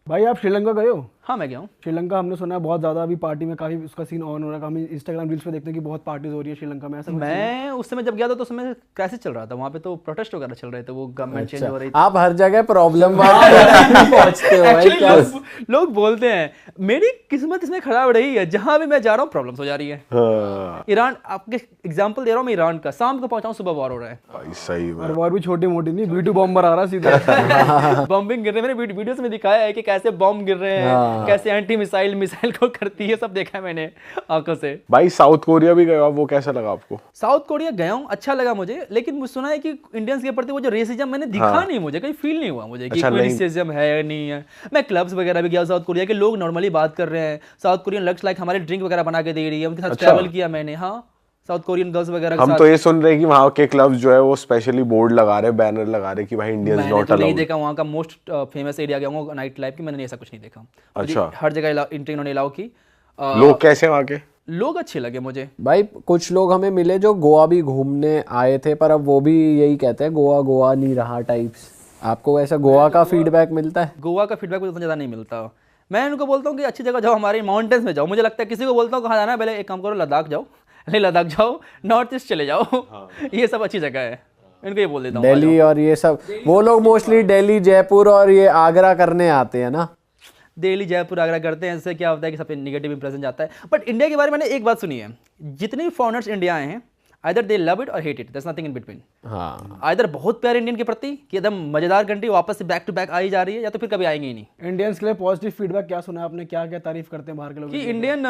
भाई आप श्रीलंका गए हो? हाँ मैं गया हूँ। श्रीलंका हमने सुना है बहुत ज्यादा अभी पार्टी में काफी उसका सीन ऑन हो रहा है, हम इंस्टाग्राम रील्स पे देखते हैं कि बहुत पार्टीज हो रही है श्रीलंका में, ऐसा कुछ सीन है? मैं उस समय जब गया था तो उस समय क्राइसिस चल रहा था वहाँ पे, तो प्रोटेस्ट वगैरह चल रहे थे, वो गवर्नमेंट चेंज हो रही थी। आप हर जगह प्रॉब्लम पहुंचते हो भाई। एक्चुअली लोग बोलते हैं मेरी किस्मत इसमें खराब रही है, जहां भी मैं जा रहा हूँ प्रॉब्लम्स हो जा रही है। हाँ। ईरान, आपके एग्जांपल दे रहा हूँ मैं ईरान का, शाम को पहुंचा हूँ सुबह वॉर हो रहा है। भाई सही में और वो भी छोटी मोटी नहीं, V2 बॉम्बर आ रहा है सीधा। बॉम्बिंग गिर रहे हैं, मैंने वीडियोस में दिखाया है कि कैसे बॉम्ब गिर रहे हैं, कैसे एंटी मिसाइल को करती है, सब देखा है मैंने आंखों से। भाई साउथ कोरिया भी गए हो, वो कैसा लगा आपको? साउथ कोरिया गया हूँ, अच्छा लगा मुझे, लेकिन मुझे सुना है कि इंडियंस के प्रति वो जो रेसिज्म मैंने दिखा नहीं, मुझे कहीं फील नहीं हुआ मुझे कि अच्छा, कोई नहीं। रेसिज्म है या नहीं है। मैं क्लब्स वगैरह भी गया साउथ कोरिया के, लोग नॉर्मली बात कर रहे हैं, साउथ कोरियन लग्स लाइक हमारे ड्रिंक वगैरह बना के दे रही है, उनके साथ अच्छा। ट्रैवल किया मैंने। हाँ, साउथ कोरियन गर्ल्स वगैरह के हम साथ। तो ये सुन रहे हैं कि वहाँ के क्लब्स जो है वो स्पेशली बोर्ड लगा रहे, बैनर लगा रहे कि भाई इंडियंस मैंने नॉट तो नहीं अलाउड। देखा वहाँ का मोस्ट फेमस एरिया गया हूँ नाइट लाइफ की, मैंने ऐसा कुछ नहीं देखा। अच्छा। हर जगह एंट्री इन्होंने अलाउ की। लोग कैसे वहाँ के? लोग अच्छे लगे मुझे। भाई कुछ लोग हमें मिले जो गोवा भी घूमने आए थे, पर अब वो भी यही कहते हैं गोवा गोवा नहीं रहा टाइप्स। आपको ऐसा गोवा का फीडबैक मिलता है? गोवा का फीडबैक मुझे उतना ज़्यादा नहीं मिलता। मैं उनको बोलता हूँ कि अच्छी जगह जाओ, हमारे माउंटेन्स में जाओ। मुझे लगता है किसी को बोलता हूँ कहाँ जाना है, पहले एक काम करो लद्दाख जाओ, नहीं लद्दाख जाओ, नॉर्थ ईस्ट चले जाओ। ये सब अच्छी जगह है, इनको ये बोल देता हूँ। दिल्ली और ये सब, वो लोग मोस्टली दिल्ली जयपुर और ये आगरा करने आते हैं ना। दिल्ली जयपुर आगरा करते हैं, इससे क्या होता है कि सब पे नेगेटिव इंप्रेशन जाता है। बट इंडिया के बारे में मैंने एक बात सुनी है, जितने भी फॉरेनर्स इंडिया आए हैं, आइदर दे लव इट और hate it, there is nothing in between. हाँ, आइदर बहुत प्यार इंडियन के प्रति कि एकदम मजेदार कंट्री वापस से बैक टू बैक आई जा रही है, या तो फिर कभी आएंगे ही नहीं। इंडियंस के लिए पॉजिटिव फीडबैक क्या सुना आपने, क्या क्या तारीफ करते हैं बाहर के लोग? कि इंडियन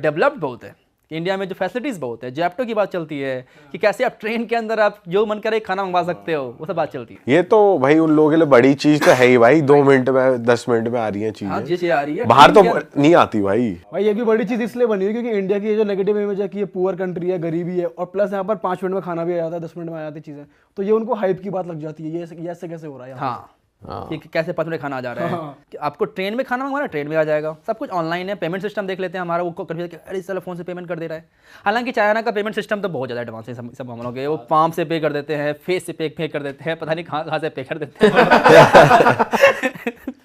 डेवलप्ड बहुत है, कि इंडिया में जो फैसिलिटीज बहुत है। जैप्टो की बात चलती है कि कैसे आप ट्रेन के अंदर आप जो मन करे खाना मंगवा सकते हो, वो सब बात चलती है। ये तो भाई उन लोगों के लिए बड़ी चीज तो है ही भाई, 2 मिनट में 10 मिनट में आ रही है हाँ, चीजें। ये आ रही है बाहर तो नहीं आती भाई। भाई ये भी बड़ी चीज इसलिए बनी है क्योंकि इंडिया की ये जो नेगेटिव इमेज है कि ये पुअर कंट्री है, गरीबी है, और प्लस यहाँ पर 5 मिनट में खाना भी आ जाता है, 10 मिनट में आ जाती चीजें, तो ये उनको हाइप की बात लग जाती है। ये ऐसे कैसे हो रहा है यहाँ हाँ, कि कैसे 5 मिनट खाना आ जा रहा है। कि आपको ट्रेन में खाना मंगवाना, ट्रेन में आ जाएगा, सब कुछ ऑनलाइन है। पेमेंट सिस्टम देख लेते हैं हमारा, वो कन्फ्यूज अरे चलो फोन से पेमेंट कर दे रहा है। हालांकि चाइना का पेमेंट सिस्टम तो बहुत ज़्यादा एडवांस है, सब हम लोग वो पाम से पे कर देते हैं, फेस से पे कर देते हैं, पता नहीं कहाँ से पे कर देते हैं।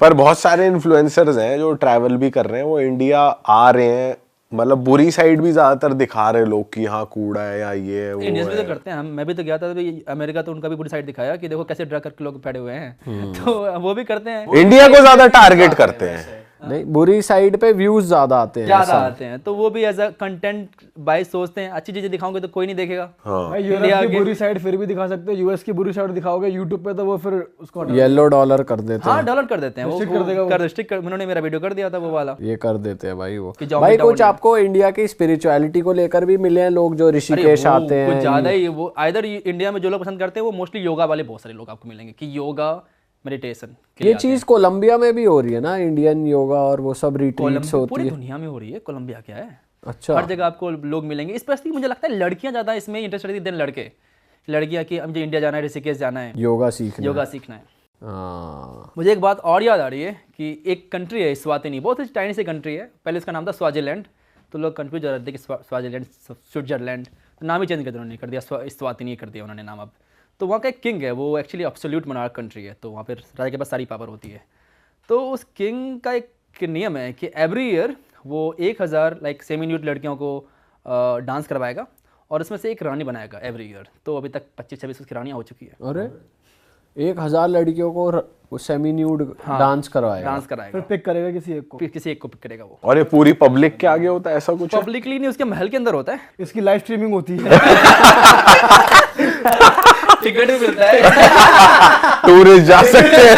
पर बहुत सारे इन्फ्लुएंसर्स हैं जो ट्रैवल भी कर रहे हैं, वो इंडिया आ रहे हैं, मतलब बुरी साइड भी ज्यादातर दिखा रहे लोग कि यहाँ कूड़ा है या ये है वो इंडियंस भी है। तो करते हैं। मैं भी तो गया था अभी अमेरिका, तो उनका भी बुरी साइड दिखाया कि देखो कैसे ड्रग करके लोग पड़े हुए हैं। तो वो भी करते हैं, इंडिया को ज्यादा टारगेट करते हैं। नहीं, बुरी साइड पे व्यूज ज्यादा आते हैं। ज़्यादा आते हैं, तो वो भी एज अ कंटेंट बाय सोचते हैं। अच्छी चीज़ें दिखाओगे तो कोई नहीं देखेगा। भाई यूरोप की बुरी साइड फिर भी दिखा सकते हो, यूएस की बुरी साइड दिखाओगे यूट्यूब पे तो वो फिर उसको हटा येलो डॉलर कर देते हैं। हाँ, डाउनलोड कर देते हैं, वो कर देगा वो। कर स्टिक कर, उन्होंने मेरा वीडियो कर दिया था वो वाला। ये कर देते हैं भाई वो। कि जाओ भाई बेटा कुछ आपको इंडिया की स्पिरिचुअलिटी को लेकर भी मिले हैं लोग जो ऋषिकेश आते हैं? कुछ ज़्यादा ही वो आइदर इंडिया में जो लोग पसंद करते हैं वो मोस्टली योगा वाले बहुत सारे लोग आपको मिलेंगे, कि योगा मेडिटेशन के ये लिए आते चीज कोलंबिया में भी हो रही है ना, इंडियन योगा और वो सब रिट्रीट्स कोलंबिया होती पूरी है। दुनिया में हो रही है। कोलंबिया क्या है, अच्छा, हर जगह आपको लोग मिलेंगे। स्पेशली मुझे लगता है लड़कियां ज़्यादा इसमें इंटरेस्टेड थी देन लड़के। लड़कियां कि मुझे इंडिया जाना है, ऋषिकेश जाना है, योगा सीखना। योगा सीखना है। हाँ, मुझे एक बात और याद आ रही है कि एक कंट्री है स्वातिनी, बहुत ही टाइनी सी कंट्री है। पहले इसका नाम था स्वाजिलैंड, तो लोग कंफ्यूज हो रहे थे कि स्वाजिलैंड स्विट्जरलैंड, तो नाम ही चेंज कर दिया उन्होंने, कर दिया स्वातिनी कर दिया उन्होंने नाम अब। तो वहाँ का एक किंग है, वो एक्चुअली एब्सोल्यूट मोनार्क कंट्री है, तो वहाँ पर राजा के पास सारी पावर होती है। तो उस किंग का एक नियम है कि एवरी ईयर वो 1000 लाइक सेमी न्यूड लड़कियों को डांस करवाएगा और उसमें से एक रानी बनाएगा एवरी ईयर। तो अभी तक 25-26 उसकी रानियाँ हो चुकी है। अरे 1000 लड़कियों को सेमी न्यूड डांस करवाएगा? डांस कराएगा, फिर पिक करेगा किसी एक को। फिर किसी एक को पिक करेगा वो। और ये पूरी पब्लिक के आगे होता है ऐसा कुछ है? पब्लिकली नहीं, उसके महल के अंदर होता है। इसकी लाइव स्ट्रीमिंग होती है। टिकट भी मिलता है। टूरिस्ट जा सकते हैं।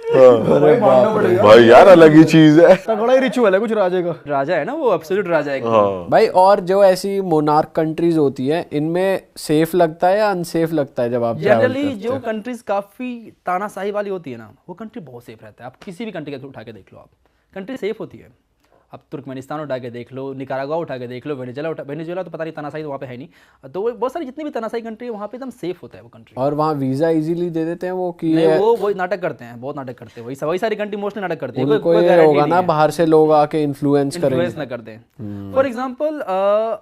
भाई मानना पड़ेगा, भाई यार अलग ही चीज है। तगड़ा ही रिचुअल है कुछ राजे का। राजा है ना वो, एब्सोल्यूट राजा है। हाँ। भाई और जो ऐसी मोनार्क कंट्रीज होती है, इनमें सेफ लगता है या अनसेफ लगता है जब आप travel जनरली करते जो हैं? कंट्रीज काफी तानाशाही वाली होती है ना, वो कंट्री बहुत सेफ रहता है। आप किसी भी कंट्री का उठा के देख लो, आप कंट्री सेफ होती है। आप तुर्कमेनिस्तान उठा के देख लो, निकारागुआ उठा के देख लो, वेनेजुएला तो पता नहीं तनाशाही तो वहाँ पे है नहीं। तो वो बहुत सारी जितनी भी तनाशाही कंट्री है वहाँ पे एकदम सेफ होता है वो कंट्री। और वहाँ वीजा इजीली दे देते हैं वो कि नहीं, वो नाटक करते हैं, बहुत नाटक करते हैं। वही सारी कंट्री मोस्टली नाटक करती है। उनको ये होगा ना बाहर से लोग आके इन्फ्लुएंस करेंगे। इन्फ्लुएंस ना कर दें। फॉर एग्जांपल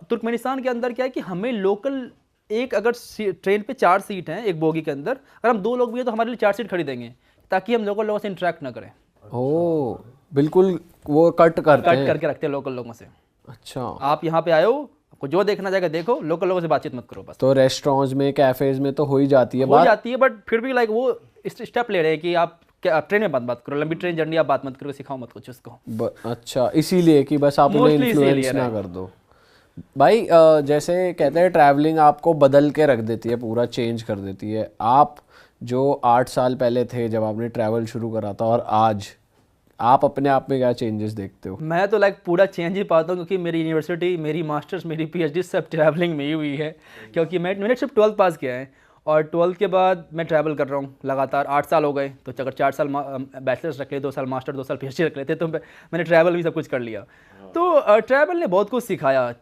तुर्कमेनिस्तान के अंदर क्या है कि हमें लोकल एक अगर ट्रेन पे 4 सीट हैं एक बोगी के अंदर, अगर हम 2 लोग भी हैं तो हमारे लिए 4 सीट खरीदेंगे ताकि हम लोकल लोगों से इंटरेक्ट ना करें, ओ बिल्कुल वो कट करते कट हैं। करके रखते हैं लोकल लोगों से। अच्छा, आप यहाँ पे आए हो, आपको जो देखना जाएगा देखो, लोकल लोगों से बातचीत मत करो बस। तो रेस्टोरेंट्स में कैफेज में तो हो ही जाती है हो बात। जाती है, बट फिर भी लाइक वो स्टेप ले रहे हैं कि आप क्या ट्रेन में बात करो, लंबी ट्रेन जर्नी आप बात मत करो, सिखाओ मत कुछ उसको। अच्छा, इसीलिए कि बस आप उन्हें Mostly इन्फ्लुएंस इसीलिए ना है। कर दो। भाई जैसे कहते हैं ट्रैवलिंग आपको बदल के रख देती है, पूरा चेंज कर देती है। आप जो 8 साल पहले थे जब आपने ट्रैवल शुरू करा था और आज आप अपने आप में क्या चेंजेस देखते हो? मैं तो लाइक पूरा चेंज ही पाता हूँ, क्योंकि मेरी यूनिवर्सिटी, मेरी मास्टर्स, मेरी पीएचडी सब ट्रैवलिंग में ही हुई है। क्योंकि मैंने सिर्फ 12th पास किया है और 12th के बाद मैं ट्रैवल कर रहा हूँ लगातार। 8 साल हो गए, तो अगर 4 साल बैचलर्स रख ले, 2 साल मास्टर, 2 साल पीएचडी रख लेते, तो मैंने ट्रैवल भी सब कुछ कर लिया। तो ट्रैवल ने बहुत कुछ सिखाया।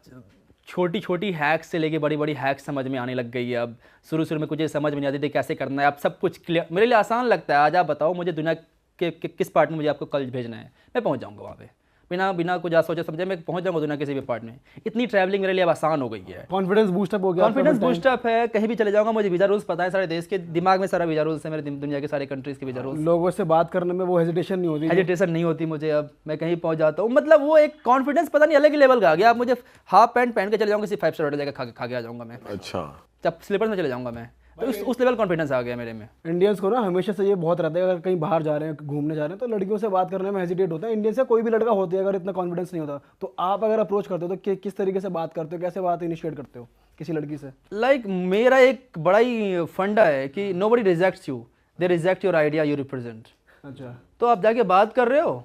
छोटी छोटी हैक्स से लेके बड़ी बड़ी हैक्स समझ में आने लग गई है अब। शुरू में कुछ समझ में नहीं आती थी कैसे करना है, अब सब कुछ क्लियर, मेरे लिए आसान लगता है। आज आप बताओ मुझे दुनिया के किस पार्ट में मुझे आपको कल भेजना है, मैं पहुंच जाऊंगा वहाँ पे, बिना कुछ सोचे समझे मैं पहुंच जाऊंगा दुनिया किसी भी पार्ट में। इतनी ट्रैवलिंग मेरे लिए अब आसान हो गई है। कॉन्फिडेंस बूस्टअप हो गया, कॉन्फिडेंस बूस्टअप है, कहीं भी चले जाऊंगा, मुझे वीज़ा रूल्स पता है, सारे देश के दिमाग में सारा वीज़ा रूल्स है, मेरे दुनिया के सारे कंट्रीज़ के वीज़ा रूल्स। लोगों से बात करने में वो हेजिटेशन नहीं होती। हेजिटेशन नहीं होती मुझे, अब मैं कहीं पहुंच जाता हूँ। मतलब वो एक कॉन्फिडेंस पता नहीं अलग ही लेवल का आ गया। आप मुझे हाफ पैंट पहन के चले जाऊंगा, सिर्फ 5 स्टार होटल जाकर खा के आ जाऊंगा मैं, अच्छा, जब स्लीपर्स में चले जाऊंगा मैं, तो उस लेवल कॉन्फिडेंस आ गया मेरे में। इंडियंस को ना हमेशा से ये बहुत रहता है, अगर कहीं बाहर जा रहे हैं, घूमने जा रहे हैं, तो लड़कियों से बात करने में हेजिटेट होता है। इंडियन से कोई भी लड़का होता है, अगर इतना कॉन्फिडेंस नहीं होता, तो आप अगर अप्रोच करते हो तो किस तरीके से बात करते हो, कैसे बात इनिशिएट करते हो किसी लड़की से? लाइक मेरा एक बड़ा ही फंडा है कि nobody rejects you, they reject your idea you represent. अच्छा, तो आप जाके बात कर रहे हो,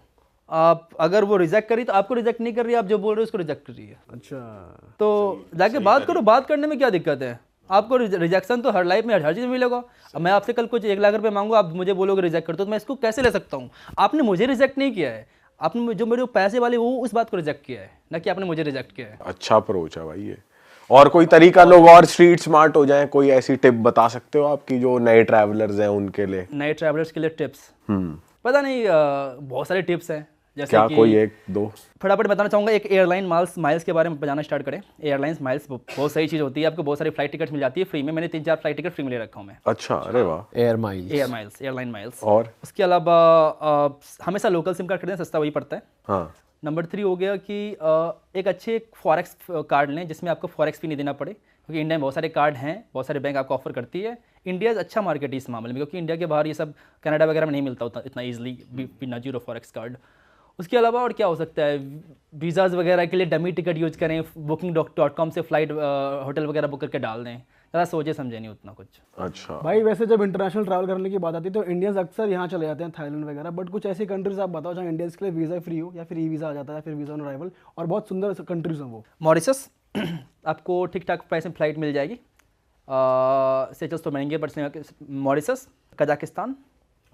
आप अगर वो रिजेक्ट करी तो आपको रिजेक्ट नहीं कर रही है, आप जो बोल रहे हो उसको रिजेक्ट कर रही है। अच्छा, तो जाके बात करो, बात करने में क्या दिक्कत है? आपको रिजेक्शन तो हर लाइफ में हर चीज़ में मिलेगा। अब मैं आपसे कल कुछ 1 लाख रुपए मांगूंगा, आप मुझे बोलोगे रिजेक्ट कर दो, तो मैं इसको कैसे ले सकता हूँ? आपने मुझे रिजेक्ट नहीं किया है, आपने जो मेरे पैसे वाले वो उस बात को रिजेक्ट किया है, ना कि आपने मुझे रिजेक्ट किया है। अच्छा अप्रोच है भाई ये। और कोई तरीका लोग और स्ट्रीट स्मार्ट हो जाएं, कोई ऐसी टिप बता सकते हो आपकी जो नए ट्रैवलर्स हैं उनके लिए? नए ट्रैवलर्स के लिए टिप्स पता नहीं, बहुत सारे टिप्स हैं। जैसे क्या कि कोई 1-2? फटाफट बताना चाहूँगा, एक एयरलाइन माइल्स के बारे में बताना स्टार्ट करें। एयरलाइंस माइल्स बहुत सही चीज़ होती है, आपको बहुत सारी फ्लाइट टिकट मिल जाती है फ्री में। मैंने 3-4 फ्लाइट टिकट फ्री में ले रखा हूँ मैं। अच्छा, अरे वाह। Airline miles. और उसके अलावा हमेशा लोकल सिम कार्ड खरीदें, सस्ता वही पड़ता है। हाँ, नंबर 3 हो गया कि एक अच्छे फॉरेक्स कार्ड लें जिसमें आपको फॉरेक्स फी नहीं देना पड़े, क्योंकि इंडिया में बहुत सारे कार्ड हैं, बहुत सारे बैंक आपको ऑफर करती है। इंडिया अच्छा मार्केट है इस मामले में, क्योंकि इंडिया के बाहर ये सब कनाडा वगैरह में नहीं मिलता उतना इतना ईजिली बिना जीरो फॉरेक्स कार्ड। उसके अलावा और क्या हो सकता है? वीज़ाज़ वगैरह के लिए डमी टिकट यूज़ करें, booking.com से फ्लाइट होटल वगैरह बुक करके डाल दें। ज़्यादा सोचे समझे नहीं उतना कुछ। अच्छा भाई वैसे जब इंटरनेशनल ट्रैवल करने की बात आती है तो इंडियंस अक्सर यहाँ चले जाते हैं, थाईलैंड वगैरह। बट कुछ ऐसी कंट्रीज आप बताओ जहाँ इंडियंस के लिए वीज़ा फ्री हो, या फिर ई वीज़ा आ जाता है, या फिर वीज़ा ऑन अराइवल, और बहुत सुंदर कंट्रीज हैं वो। मॉरिशस आपको ठीक ठाक प्राइस में फ्लाइट मिल जाएगी। सेचल्स तो महंगे, बट मॉरिशस, कजाकिस्तान,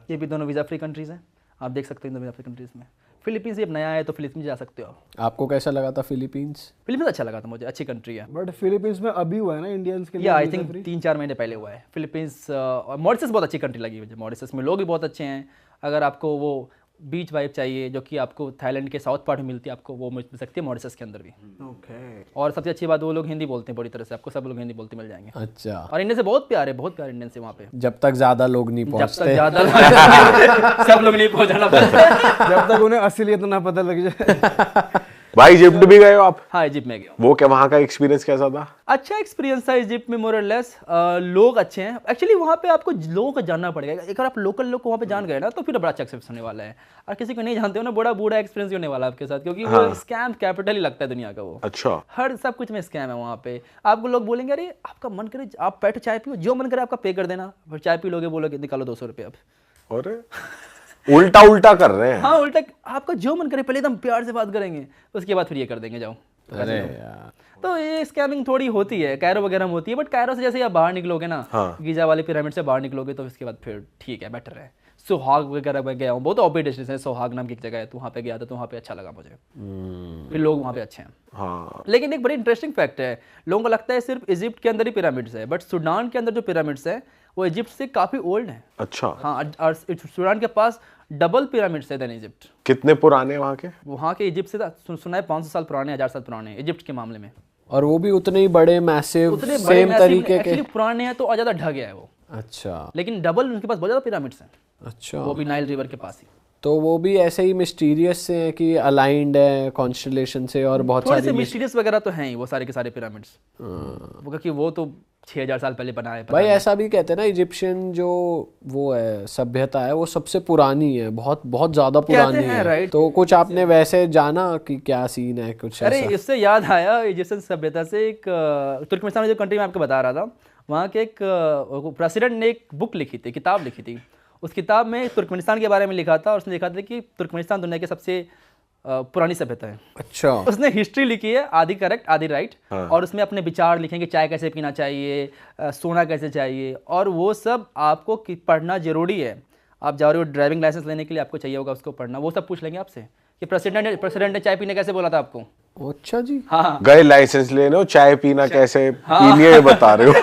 ये भी दोनों वीज़ा फ्री कंट्रीज़ हैं। आप देख सकते हैं वीज़ा फ्री कंट्रीज़ में। फिलीपींस ये नया है, तो फिलीपींस जा सकते हो आप। आपको कैसा लगा था फिलीपींस? फिलीपींस अच्छा लगा था मुझे, अच्छी कंट्री है। बट फिलीपींस में अभी हुआ है ना इंडियंस के लिए या आई visa थिंक free? 3-4 महीने पहले हुआ है फिलीपींस। और मॉरिशस बहुत अच्छी कंट्री लगी मुझे। मॉरिशस में लोग भी बहुत अच्छे हैं। अगर आपको वो बीच वाइब चाहिए जो कि आपको थाईलैंड के साउथ पार्ट में मिलती है, आपको वो मिल सकती है मॉरिशस के अंदर भी। Okay. और सबसे अच्छी बात, वो लोग हिंदी बोलते हैं पूरी तरह से, आपको सब लोग हिंदी बोलते मिल जाएंगे। अच्छा, और इंडिया से बहुत प्यार इंडियन से वहाँ पे। जब तक ज्यादा लोग नहीं जब तक पहुंचते। ज़्यादा सब लोग नहीं पहुँचाना पड़ता। जब तक उन्हें असलियत ना पता लग जाए। भाई इजिप्ट भी गए हो आप? हाँ, इजिप्ट में गया हूँ। वो क्या वहाँ का एक्सपीरियंस कैसा था? अच्छा एक्सपीरियंस था इजिप्ट में, मोर और लेस। लोग अच्छे हैं एक्चुअली। वहाँ पे आपको लोगों को जानना पड़ेगा। एक बार आप लोकल लोग को वहाँ पे जान गए ना, तो फिर बड़ा अच्छा एक्सपीरियंस होने वाला है। और किसी को नहीं जानते हो ना, बड़ा बूढ़ा एक्सपीरियंस होने वाला है आपके साथ, क्योंकि वो स्कैम कैपिटल ही लगता है दुनिया का वो। अच्छा, हर सब कुछ में स्कैम है वहाँ पे। आपको लोग बोलेंगे अरे आपका मन करे आप बैठो चाय पियो, जो मन करे आपका पे कर देना। फिर चाय पी लोगे, बोलोगे निकालो 200 रुपये अब। और उल्टा उल्टा कर रहे हैं। हाँ, उल्टा आपका जो मन करे, पहले एकदम प्यार से बात करेंगे, उसके बाद फिर ये कर देंगे जाओ। अरे यार, तो ये स्कैमिंग थोड़ी होती है, कायरो वगैरह में होती है। बट कायरो से जैसे आप बाहर निकलोगे ना, गीजा वाले पिरामिड से बाहर निकलोगे, तो इसके बाद फिर ठीक है, बेटर है। सुहाग वगैरह में गया हूँ, बहुत ऑब्वियस डेस्टिनेशन है, सुहाग नाम की एक जगह है, तो वहाँ पे गया था, तो वहाँ पे अच्छा लगा मुझे। फिर लोग वहाँ पे अच्छे हैं। हाँ, लेकिन एक बड़ी इंटरेस्टिंग फैक्ट है, लोगों को लगता है सिर्फ इजिप्ट के अंदर ही पिरामिड्स है, बट सूडान के अंदर जो पिरामिड्स है वो इजिप्ट से काफ़ी ओल्ड है। अच्छा। हाँ, और सूडान के पास डबल पिरामिड्स है देन इजिप्ट। कितने पुराने वहाँ के? वहाँ के इजिप्ट से सुना है 500 साल पुराने, 1000 साल पुराने इजिप्ट के मामले में। और वो भी उतने ही बड़े मैसिव उतने बड़े सेम तरीके के। एक्चुअली पुराने हैं तो और ज़्यादा ढह गया है वो। अच्छा लेकिन डबल उनके पास बहुत ज़्यादा पिरामिड्स हैं, अच्छा। वो भी नाइल रिवर के पास ही। तो वो भी ऐसे ही मिस्टीरियस से है कि अलाइंड है कॉन्स्टलेशन से, और बहुत थोड़े से सारी मिस्टीरियस वगैरह तो हैं ही वो सारे के सारे पिरामिड्स, वो क्योंकि वो तो 6000 साल पहले बनाए। भाई ऐसा भी कहते हैं ना इजिप्शियन जो वो है सभ्यता है वो सबसे पुरानी है, बहुत बहुत ज्यादा पुरानी हैं, है। right? तो कुछ आपने वैसे जाना कि क्या सीन है कुछ अरे ऐसा? इससे याद आया इजिप्शियन सभ्यता से, एक तुर्कमेनिस्तान जो कंट्री मैं आपको बता रहा था, वहाँ के एक प्रेसिडेंट ने एक बुक लिखी थी, किताब लिखी थी। उस किताब में तुर्कमेनिस्तान के बारे में लिखा था, और उसने लिखा था कि तुर्कमेनिस्तान दुनिया की सबसे पुरानी सभ्यता है। अच्छा। उसने हिस्ट्री लिखी है, आधी करेक्ट आधी राइट, और उसमें अपने विचार लिखेंगे, चाय कैसे पीना चाहिए, सोना कैसे चाहिए, और वो सब आपको पढ़ना जरूरी है। आप जा रहे हो ड्राइविंग लाइसेंस लेने के लिए, आपको चाहिए होगा उसको पढ़ना, वो सब पूछ लेंगे आपसे कि प्रेसिडेंट ने चाय पीने कैसे बोला था आपको। अच्छा जी। हाँ गए लाइसेंस लेने हो, चाय पीना कैसे पीनी है ये बता रहे हो।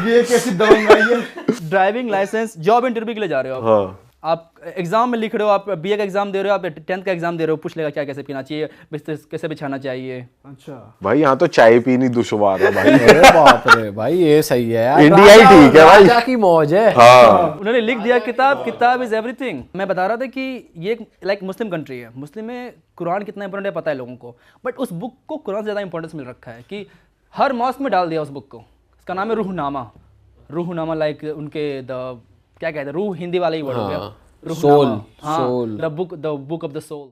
ये कैसी दबंग आई है। ड्राइविंग लाइसेंस, जॉब इंटरव्यू के लिए जा रहे हो आप, हाँ आप एग्जाम में लिख रहे हो, आप बीए का एग्जाम दे रहे हो, आप 10th का एग्जाम दे रहे हो, पूछ लेगा क्या कैसे पीना चाहिए, बिस्तर कैसे बिछाना चाहिए। अच्छा भाई यहाँ तो चाय पीनी दुश्वार है भाई। अरे बाप रे भाई ये सही है यार, इंडिया ही ठीक है भाई। राजा की मौज है। हाँ उन्होंने लिख दिया किताब इज एवरीथिंग। मैं बता रहा था कि ये लाइक मुस्लिम कंट्री है, मुस्लिम में कुरान कितना इंपॉर्टेंट है पता है लोगों को, बट उस बुक को कुरान से ज़्यादा इंपॉर्टेंस मिल रखा है कि हर मॉस्क में डाल दिया उस बुक को। इसका नाम है रूहनामा, लाइक उनके द क्या कहते हैं, रूह हिंदी वाला ही वर्ड हो गया, सोल, हाँ, soul. The book of the soul.